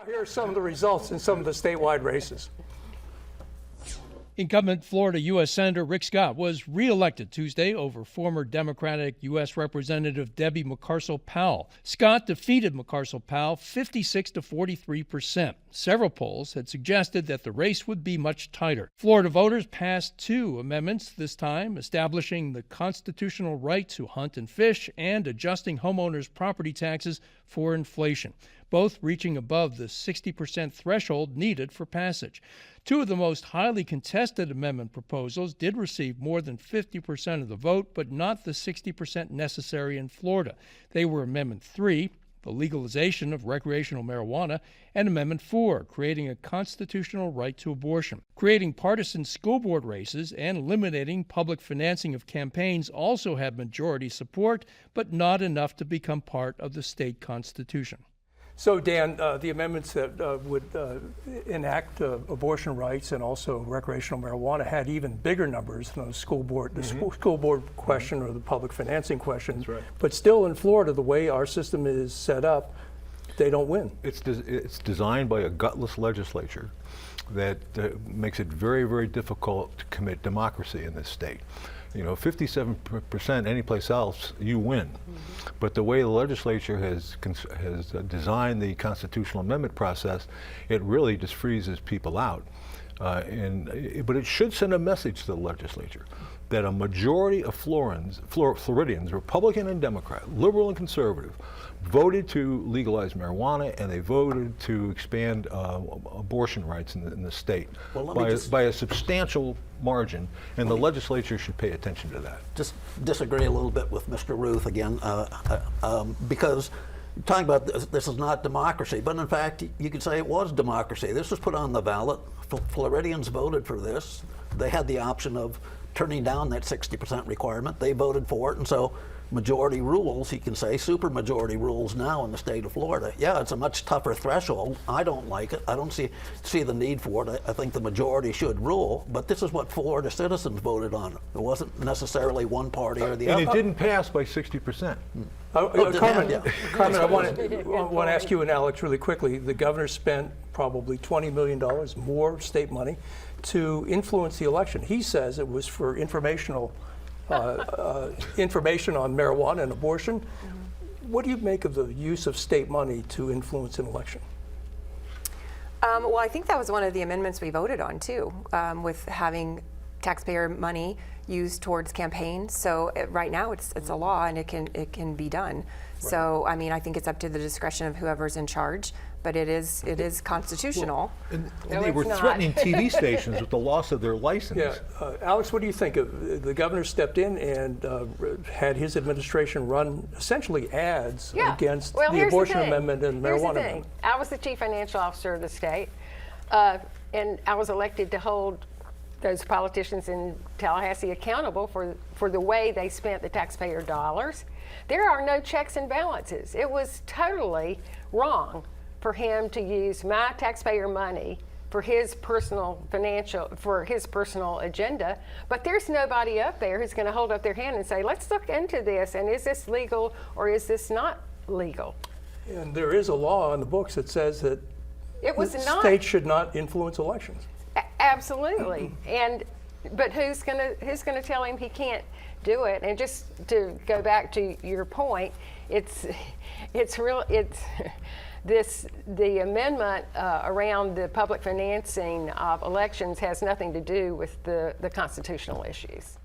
Here are some of the results in some of the statewide races. Incumbent Florida U.S. Senator Rick Scott was reelected Tuesday over former Democratic U.S. Representative Debbie McCarcel-Powell. Scott defeated McCarcel-Powell 56 to 43%. Several polls had suggested that the race would be much tighter. Florida voters passed 2 amendments this time, establishing the constitutional right to hunt and fish and adjusting homeowners' property taxes for inflation, both reaching above the 60% threshold needed for passage. 2 of the most highly contested amendment proposals did receive more than 50% of the vote, but not the 60% necessary in Florida. They were Amendment 3, the legalization of recreational marijuana, and Amendment 4, creating a constitutional right to abortion. Creating partisan school board races and eliminating public financing of campaigns also had majority support, but not enough to become part of the state constitution. So, Dan, the amendments that would enact abortion rights and also recreational marijuana had even bigger numbers than the school board, school board question or the public financing question. That's right. But still, in Florida, the way our system is set up, they don't win. It's designed by a gutless legislature that makes it very, very difficult to commit democracy in this state. You know, 57% anyplace else, you win. But the way the legislature has designed the constitutional amendment process, it really just freezes people out. But it should send a message to the legislature that a majority of Floridians, Republican and Democrat, liberal and conservative, voted to legalize marijuana, and they voted to expand abortion rights in the state by a substantial margin, and the legislature should pay attention to that. Just disagree a little bit with Mr. Ruth again, because talking about this is not democracy, but in fact you could say it was democracy. This was put on the ballot. Floridians voted for this. They had the option of turning down that 60% requirement. They voted for it, and so majority rules, you can say, supermajority rules now in the state of Florida. Yeah, it's a much tougher threshold. I don't like it. I don't see the need for it. I think the majority should rule, but this is what Florida citizens voted on. It wasn't necessarily one party or the other. And it didn't pass by 60%. Carmen, I want to ask you and Alex really quickly. The governor spent probably $20 million more state money to influence the election. He says it was for information on marijuana and abortion. What do you make of the use of state money to influence an election? Well, I think that was one of the amendments we voted on too, with having taxpayer money used towards campaigns. So right now it's a law and it can be done. Right. So I mean, I think it's up to the discretion of whoever's in charge, but it is constitutional. Well, and they were threatening TV stations with the loss of their license. Yeah, Alex, what do you think? The governor stepped in and had his administration run essentially ads against the abortion amendment and marijuana amendment. I was the chief financial officer of the state, and I was elected to hold those politicians in Tallahassee accountable for the way they spent the taxpayer dollars. There are no checks and balances. It was totally wrong for him to use my taxpayer money for his personal agenda, but there's nobody up there who's going to hold up their hand and say, let's look into this, and is this legal or is this not legal? And there is a law on the books that says that states should not influence elections. Absolutely. But who's going to tell him he can't do it? And just to go back to your point, the amendment around the public financing of elections has nothing to do with the constitutional issues.